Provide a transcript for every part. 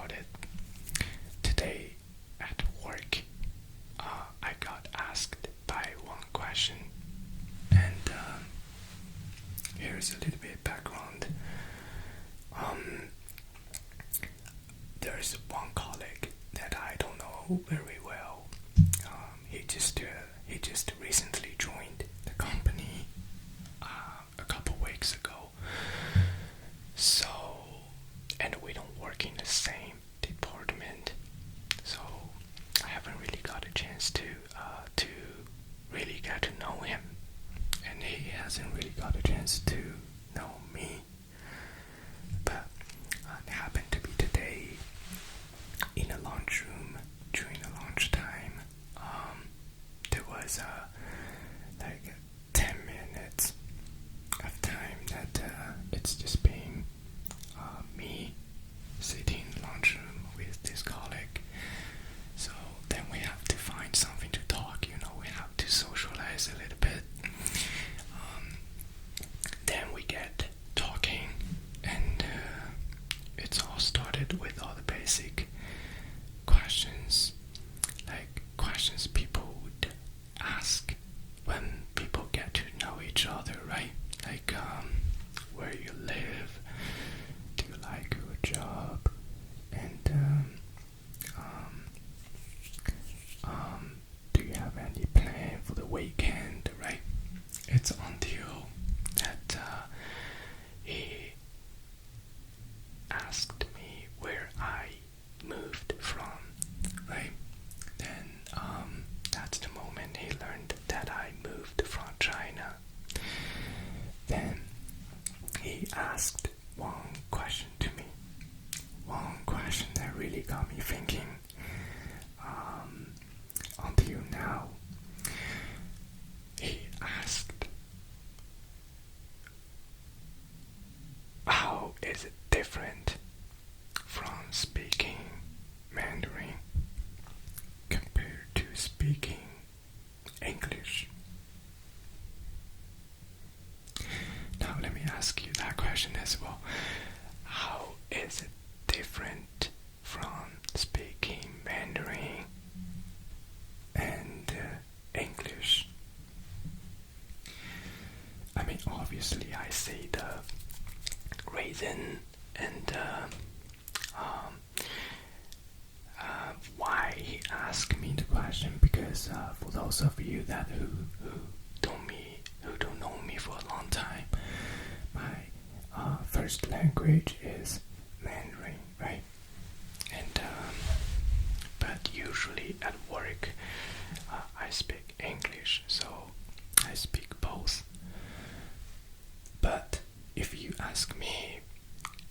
started. Today at work, I got asked by one question, and here's a little bit background. Um, there's one colleague that I don't know very well. He just recently joined the company a couple weeks ago. So, and we don't work in the same department, so I haven't really got a chance to really get to know him, and he hasn't really got a chance to know me. But it happened to be today in a lunchroom during the lunchtime. There was like 10 minutes of time that it's just been me sitting in the lunchroom with this colleague. So then we have to find something to talk, we have to socialize a little bit. Then we get talking, and it's all started with all the basic questions, like questions people would ask when people get to know each other, right? Like where you live, do you like your job, and do you have any plan for the weekend, right? It's until that he asked me where I moved from, right? Then that's the moment he learned that I moved from China. Then he asked one question to me, one question that really got me thinking until now. He asked, how is it different from speaking Mandarin compared to speaking English? Now let me ask you that question as well. How is it different from speaking Mandarin and English? I mean, obviously I see the reason and why he asked me the question, because for those of you that who don't know me for a long time, my first language is Mandarin, right? And but usually at work I speak English, so I speak both. But if you ask me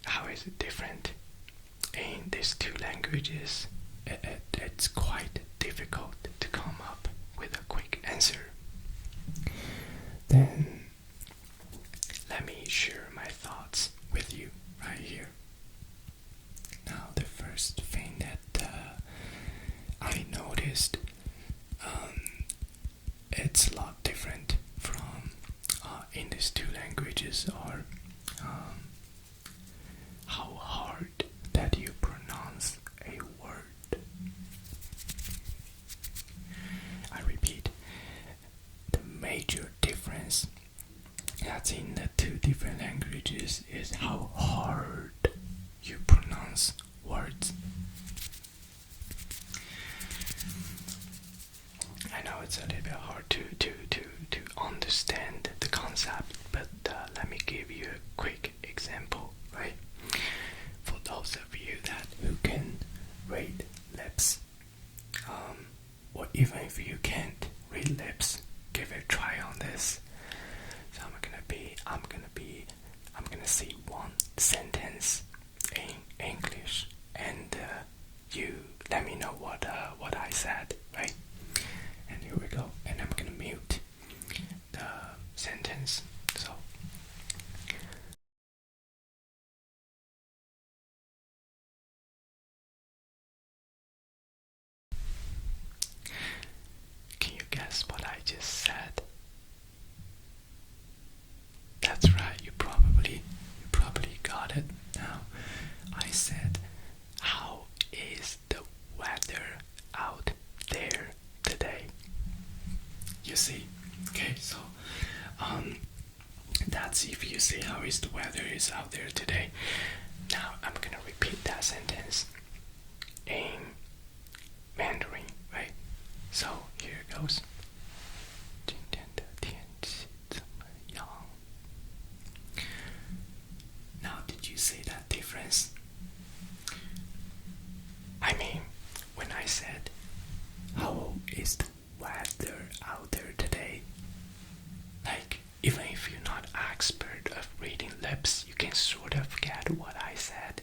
how is it different in these two languages, it's quite difficult to come up with a quick answer. Then let me share my thoughts with you right here. Now the first thing that I noticed, it's a lot different from in these two languages are how hard that you pronounce a word. I repeat, the major difference that's in the two different languages is how hard you pronounce words. I know it's a little bit hard to understand the concept, but let me give you a quick example, right? For those of you who can read lips, or even if you can't read lips, give it a try on this. So I'm gonna see one sentence in English, and you let me know what I said, right? And here we go. And I'm gonna mute the sentence. So can you guess what I just said? That's right, you probably got it. Now I said, how see how is the weather is out there today. Now I'm gonna repeat that sentence in Mandarin, right? So here it goes. 今天的天气怎么样? Now, did you see that difference? I mean, when I said, how is the weather out there today? Like, even if you're not expert of reading lips, you can sort of get what I said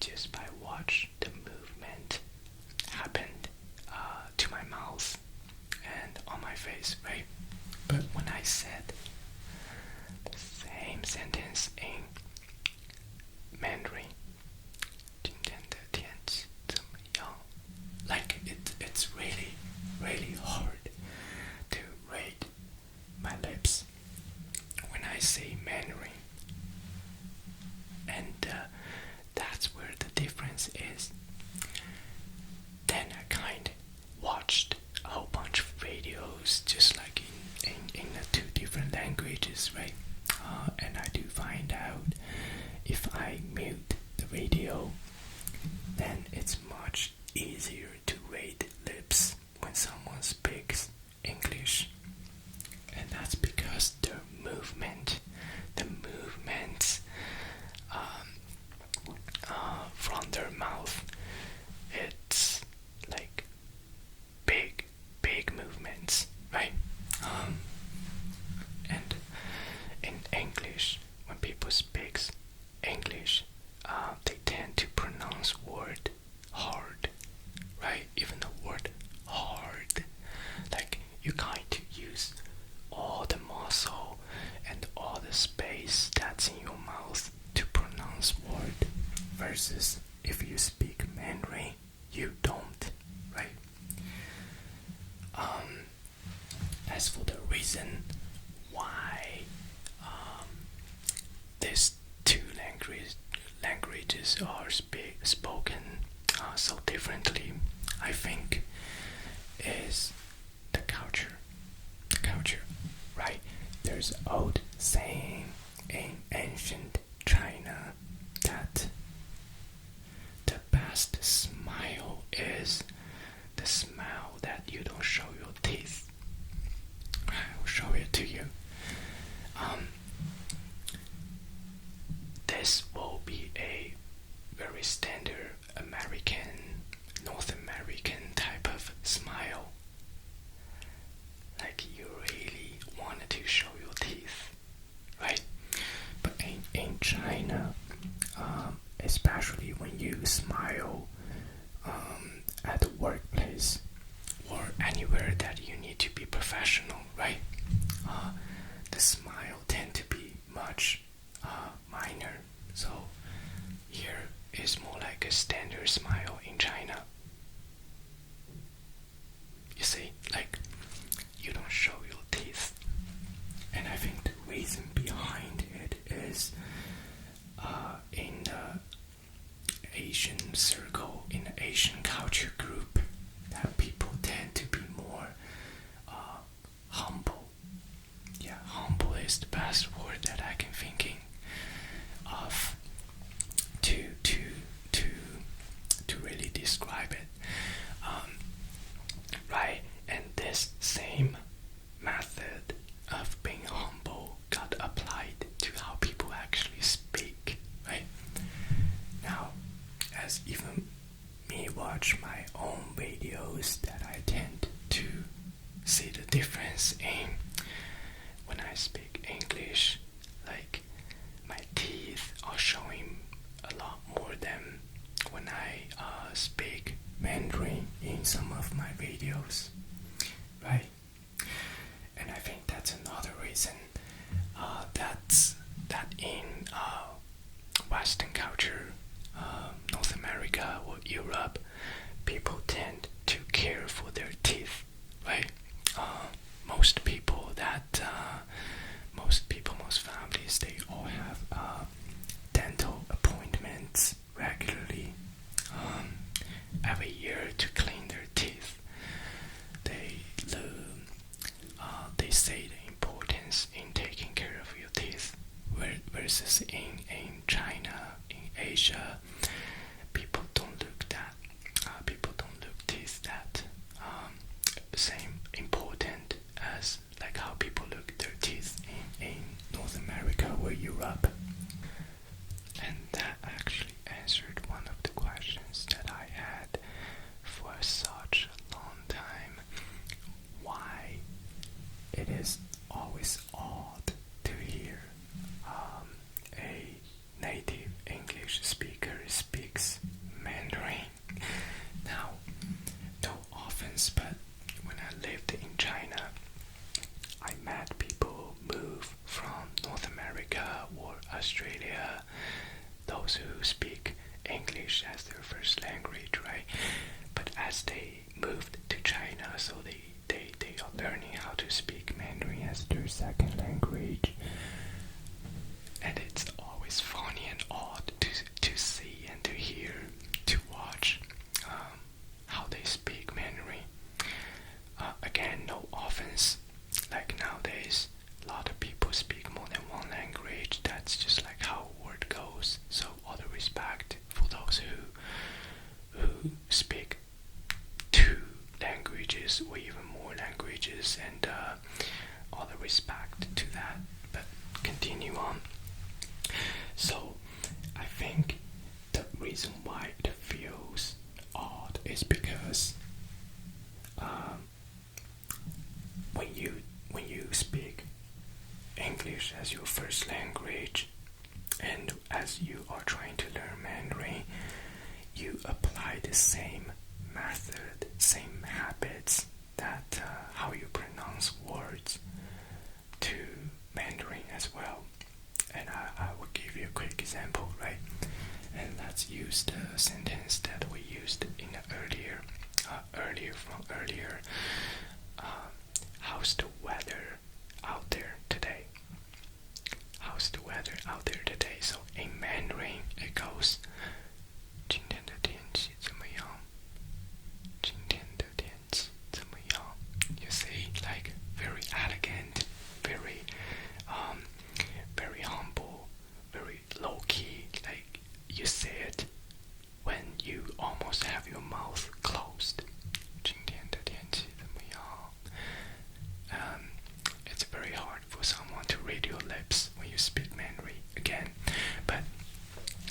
just by watch the movement happened to my mouth and on my face, right? But when I said the same sentence in Mandarin, 今天的天气怎么样? Like it's really, really hard to read my lips when I say Mandarin. And that's where the difference is. Then I kind of watched a whole bunch of videos just like in the two different languages, right? And I do find out if I mute the video, then it's much easier to read lips when someone speaks English. And that's because the movements from their mouth, it's like big movements, right? And in English, when people speak English, they tend to pronounce word hard, right? Even the word hard, like you kind to use all the muscle and all the space that's in your mouth to pronounce word, versus if you speak Mandarin, you don't, right? As for the reason why these two languages are spoken so differently, I think is the culture, right? There's an old saying in ancient China that the best smile is the smile that you don't show your teeth. I will show it to you. This will be a very standard American, North American type of smile. Like you really wanted to show your teeth, right? But in China, especially when you smile at the workplace or anywhere that you need to be professional, right? The smile tend to be much minor. So here is more like a standard smile in China. You see, like you don't show your teeth. And I think the reason behind it is in the Asian circle, in the Asian culture group, that people tend to be more humble. Yeah, humble is the best word that I can thinking of to really describe it, right? And this same method of being humble got applied to how people actually speak, right? Now, as even me watch my own videos, that I tend to see the difference in when I speak English, like my teeth are showing a lot more than when I speak Mandarin in some of my videos, right? And I think that's another reason that in Western culture, North America or Europe, people tend to care for their teeth, right? Most families, they all have dental appointments regularly every year to clean their teeth. They say the importance in taking care of your teeth same important as like how people look their teeth in North America or Europe. And that actually answered one of the questions that I had for such a long time. Why it is always odd to hear a native English speaker speaks Mandarin. Now, no offense, but when I lived in China, I met people move from North America or Australia, those who speak English as their first language, right? But as they moved to China, so they are learning how to speak Mandarin as their second language. And it's always funny and odd to see and to hear, to watch how they speak Mandarin. Again, no offense. Like nowadays, a lot of people speak more than one language. That's just like how word goes. So all the respect for those who speak two languages or even more languages, and all the respect to that. But continue on. So I think the reason why it feels odd is because when you speak English as your first language, and as you are trying to learn Mandarin, you apply the same method, same habits that how you pronounce words to Mandarin as well. And I will give you a quick example, right? And let's use the sentence that we used in the earlier. How's the weather out there today? How's the weather out there today? So in Mandarin it goes 今天的天气怎么样? 今天的天气怎么样? You see, like very elegant, very very humble, very low key. Like you say it when you almost have your mouth closed. 今天的天气怎么样? It's very hard for someone to read your lips when you speak Mandarin again. But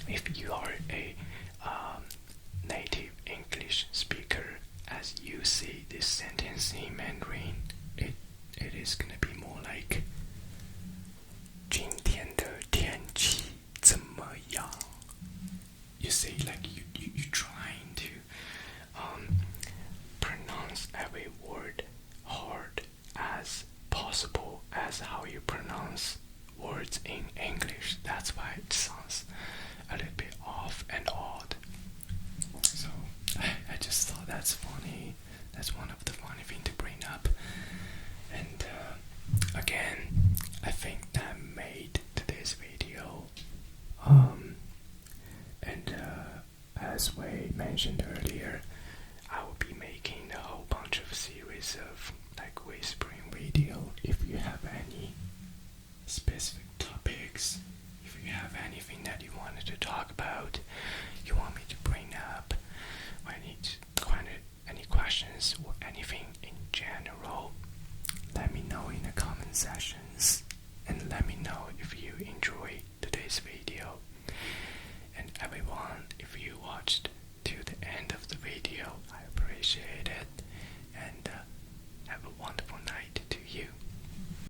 if you are a native English speaker, as you see this sentence in Mandarin, it is gonna be more like 今天的天气怎么样? You see, like you trying to pronounce every word hard as possible as how you pronounce words in English. That's why it sounds a little bit off and odd. So I just thought that's funny. That's one of the funny things to bring up. And again, I think that made today's video. And as we mentioned earlier, I will be making a whole bunch of series of like whispering video. If you have any specific topics, if you have anything that you wanted to talk about, you want me to bring up, or any questions or anything in general, let me know in the comment sections, and let me know